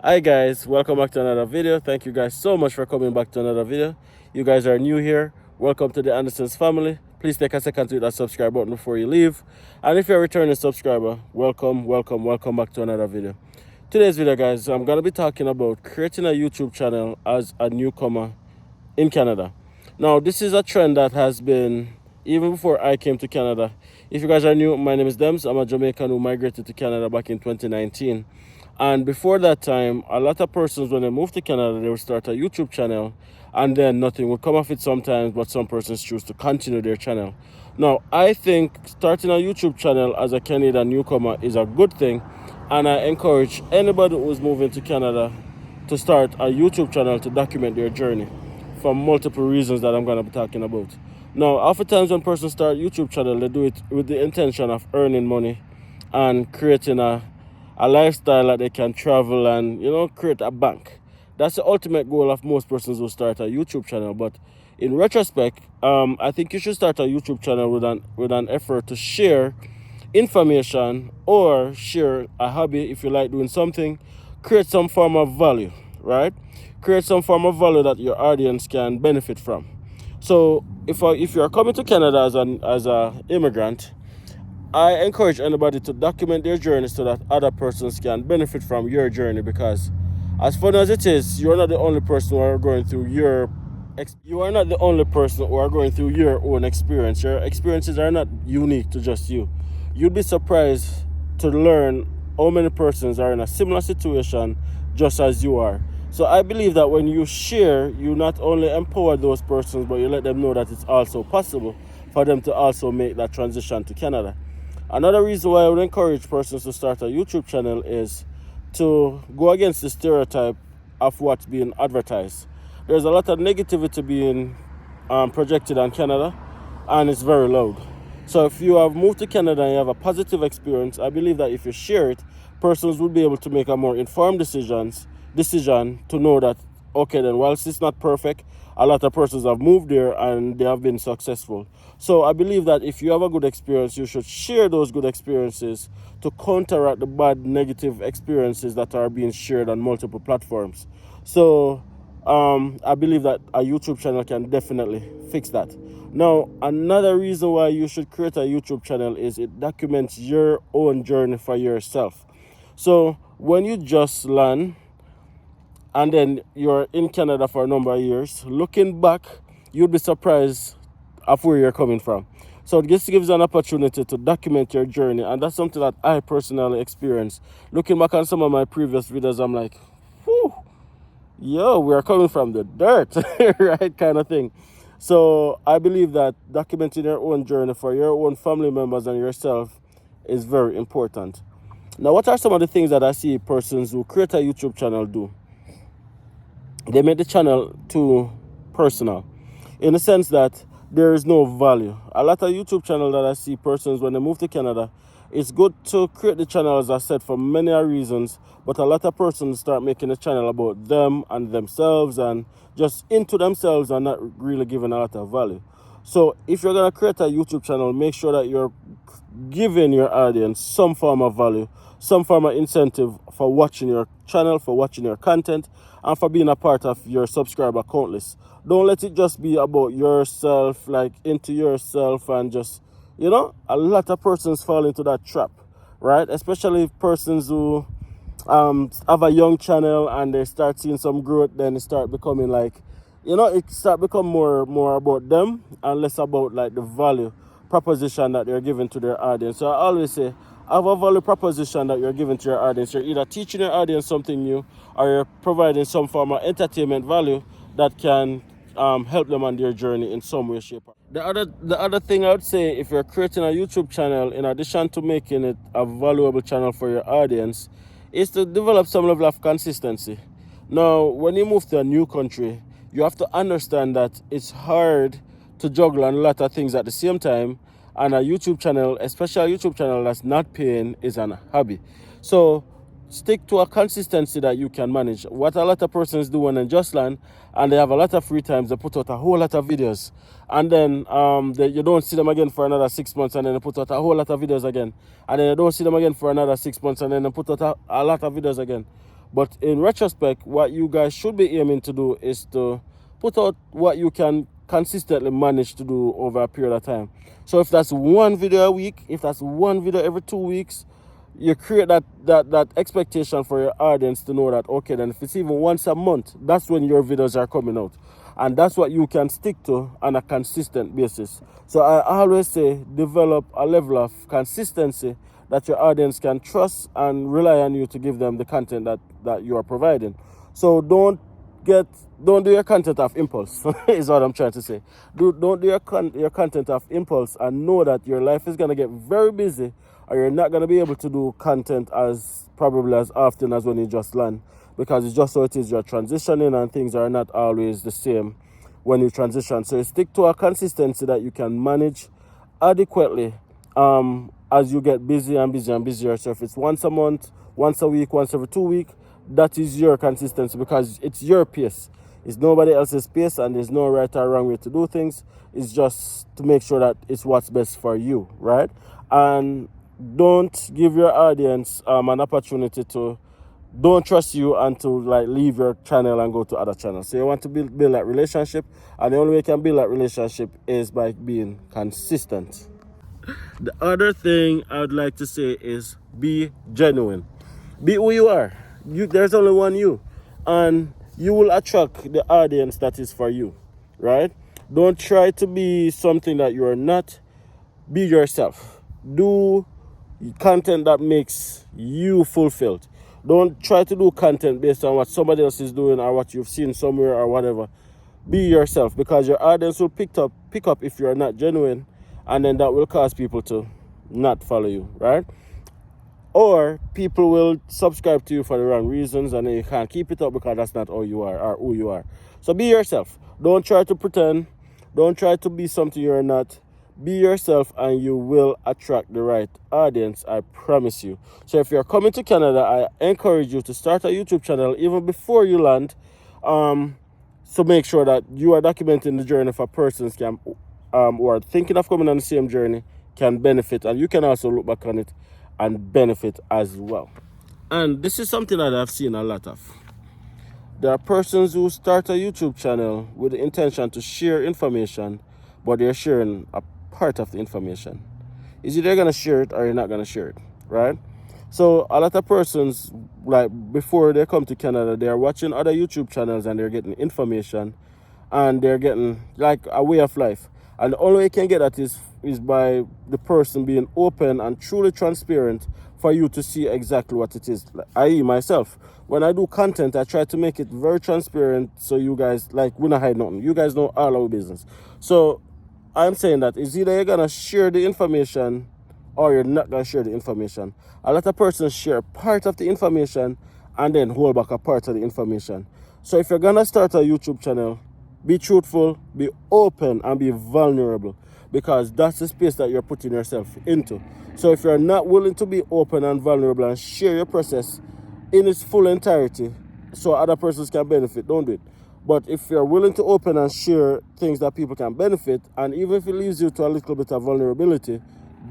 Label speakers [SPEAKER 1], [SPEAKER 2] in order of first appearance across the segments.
[SPEAKER 1] Hi guys, welcome back to another video. Thank you guys so much for coming back to another video. You guys are new here. Welcome to the Anderson's family. Please take a second to hit that subscribe button before you leave. And if you're a returning subscriber, welcome back to another video. Today's video guys, I'm going to be talking about creating a YouTube channel as a newcomer in Canada. Now, this is a trend that has been even before I came to Canada. If you guys are new, my name is Dems. I'm a Jamaican who migrated to Canada back in 2019. And before that time, a lot of persons, when they moved to Canada, they would start a YouTube channel and then nothing would come of it sometimes, but some persons choose to continue their channel. Now, I think starting a YouTube channel as a Canadian newcomer is a good thing, and I encourage anybody who's moving to Canada to start a YouTube channel to document their journey for multiple reasons that I'm going to be talking about. Now, oftentimes when persons start YouTube channel, they do it with the intention of earning money and creating a lifestyle that they can travel and, create a bank. That's the ultimate goal of most persons who start a YouTube channel. But in retrospect, I think you should start a YouTube channel with an effort to share information or share a hobby if you like doing something. Create some form of value, right? Create some form of value that your audience can benefit from. So if you're coming to Canada as an immigrant, I encourage anybody to document their journey so that other persons can benefit from your journey, because as fun as it is, you're not the only person who are going through your own experience. Your experiences are not unique to just you. You'd be surprised to learn how many persons are in a similar situation just as you are. So I believe that when you share, you not only empower those persons, but you let them know that it's also possible for them to also make that transition to Canada. Another reason why I would encourage persons to start a YouTube channel is to go against the stereotype of what's being advertised. There's a lot of negativity being projected on Canada, and it's very loud. So if you have moved to Canada and you have a positive experience, I believe that if you share it, persons will be able to make a more informed decision to know that, okay, then whilst it's not perfect, a lot of persons have moved there and they have been successful. So I believe that if you have a good experience, you should share those good experiences to counteract the bad negative experiences that are being shared on multiple platforms. So I believe that a YouTube channel can definitely fix that. Now, another reason why you should create a YouTube channel is it documents your own journey for yourself. So when you just land and then you're in Canada for a number of years, looking back, you'd be surprised of where you're coming from. So this gives you an opportunity to document your journey, and that's something that I personally experienced. Looking back on some of my previous videos, I'm like, whew, yo, we're coming from the dirt, right, kind of thing. So I believe that documenting your own journey for your own family members and yourself is very important. Now, what are some of the things that I see persons who create a YouTube channel do? They make the channel too personal, in the sense that there is no value. A lot of YouTube channels that I see persons when they move to Canada, it's good to create the channel, as I said, for many reasons, but a lot of persons start making a channel about them and themselves and just into themselves and not really giving a lot of value. So if you're going to create a YouTube channel, make sure that you're giving your audience some form of value, some form of incentive for watching your channel, for watching your content, and for being a part of your subscriber count list. Don't let it just be about yourself, like into yourself, and just, a lot of persons fall into that trap, right? Especially persons who have a young channel and they start seeing some growth, then it start becoming like, it start become more about them and less about like the value proposition that they're giving to their audience. So I always say, have a value proposition that you're giving to your audience. You're either teaching your audience something new, or you're providing some form of entertainment value that can help them on their journey in some way, shape. The other thing I would say, if you're creating a YouTube channel, in addition to making it a valuable channel for your audience, is to develop some level of consistency. Now, when you move to a new country, you have to understand that it's hard to juggle on a lot of things at the same time, and a YouTube channel, especially a YouTube channel that's not paying, is a hobby. So stick to a consistency that you can manage. What a lot of persons do when they just land and they have a lot of free time, they put out a whole lot of videos, and then you don't see them again for another 6 months, and then they put out a whole lot of videos again, and then you don't see them again for another 6 months, and then they put out a lot of videos again. But in retrospect, what you guys should be aiming to do is to put out what you can consistently manage to do over a period of time. So if that's one video a week, if that's one video every 2 weeks, you create that expectation for your audience to know that, okay, then if it's even once a month, that's when your videos are coming out. And that's what you can stick to on a consistent basis. So I always say, develop a level of consistency that your audience can trust and rely on you to give them the content that you are providing. So don't do your content off impulse, is what I'm trying to say. Don't do your content off impulse, and know that your life is going to get very busy, or you're not going to be able to do content as probably as often as when you just land, because it's just so it is, you're transitioning and things are not always the same when you transition. So you stick to a consistency that you can manage adequately as you get busy and busier and busier. So if it's once a month, once a week, once every 2 weeks, that is your consistency, because it's your pace. It's nobody else's pace, and there's no right or wrong way to do things. It's just to make sure that it's what's best for you, right? And don't give your audience an opportunity to don't trust you and to like leave your channel and go to other channels. So you want to build that relationship, and the only way you can build that relationship is by being consistent. The other thing I would like to say is be genuine. Be who you are. There's only one you, and you will attract the audience that is for you, right? Don't try to be something that you are not. Be yourself. Do content that makes you fulfilled. Don't try to do content based on what somebody else is doing or what you've seen somewhere or whatever. Be yourself, because your audience will pick up if you are not genuine, and then that will cause people to not follow you, right? Or people will subscribe to you for the wrong reasons, and then you can't keep it up because that's not how you are or who you are. So be yourself. Don't try to pretend. Don't try to be something you're not. Be yourself, and you will attract the right audience, I promise you. So if you're coming to Canada, I encourage you to start a YouTube channel even before you land. So make sure that you are documenting the journey for persons who are thinking of coming on the same journey can benefit, and you can also look back on it and benefit as well. And this is something that I've seen a lot of. There are persons who start a YouTube channel with the intention to share information, but they're sharing a part of the information. Is either going to share it or you're not going to share it, right? So a lot of persons, like before they come to Canada, they are watching other YouTube channels and they're getting information, and they're getting like a way of life. And the only way you can get that is by the person being open and truly transparent for you to see exactly what it is. Like, i.e. myself, when I do content, I try to make it very transparent, so you guys, like, we not hide nothing. You guys know all our business. So I'm saying that it's either you're going to share the information or you're not going to share the information. A lot of persons share part of the information and then hold back a part of the information. So if you're going to start a YouTube channel, be truthful, be open, and be vulnerable, because that's the space that you're putting yourself into. So if you're not willing to be open and vulnerable and share your process in its full entirety so other persons can benefit, don't do it. But if you're willing to open and share things that people can benefit, and even if it leaves you to a little bit of vulnerability,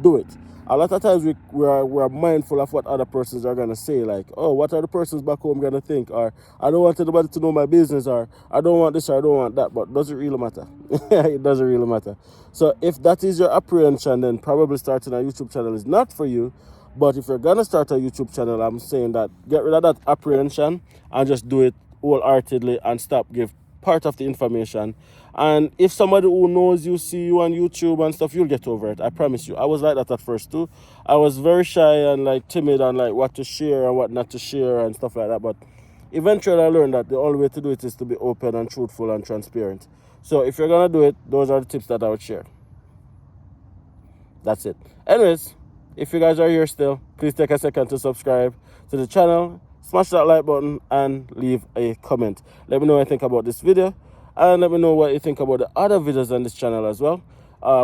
[SPEAKER 1] do it. A lot of times we're mindful of what other persons are going to say, like, oh, what are the persons back home going to think? Or I don't want anybody to know my business, or I don't want this, or I don't want that. But does it really matter? It doesn't really matter. So if that is your apprehension, then probably starting a YouTube channel is not for you. But if you're going to start a YouTube channel, I'm saying that get rid of that apprehension and just do it wholeheartedly and give part of the information. And if somebody who knows you see you on YouTube and stuff, you'll get over it. I promise you. I was like that at first too. I was very shy and like timid and like what to share and what not to share and stuff like that. But eventually I learned that the only way to do it is to be open and truthful and transparent. So if you're going to do it, those are the tips that I would share. That's it. Anyways, if you guys are here still, please take a second to subscribe to the channel. Smash that like button and leave a comment. Let me know what you think about this video, and let me know what you think about the other videos on this channel as well.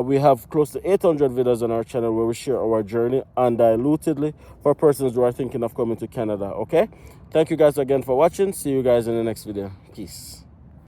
[SPEAKER 1] We have close to 800 videos on our channel where we share our journey undilutedly for persons who are thinking of coming to Canada, okay? Thank you guys again for watching. See you guys in the next video. Peace.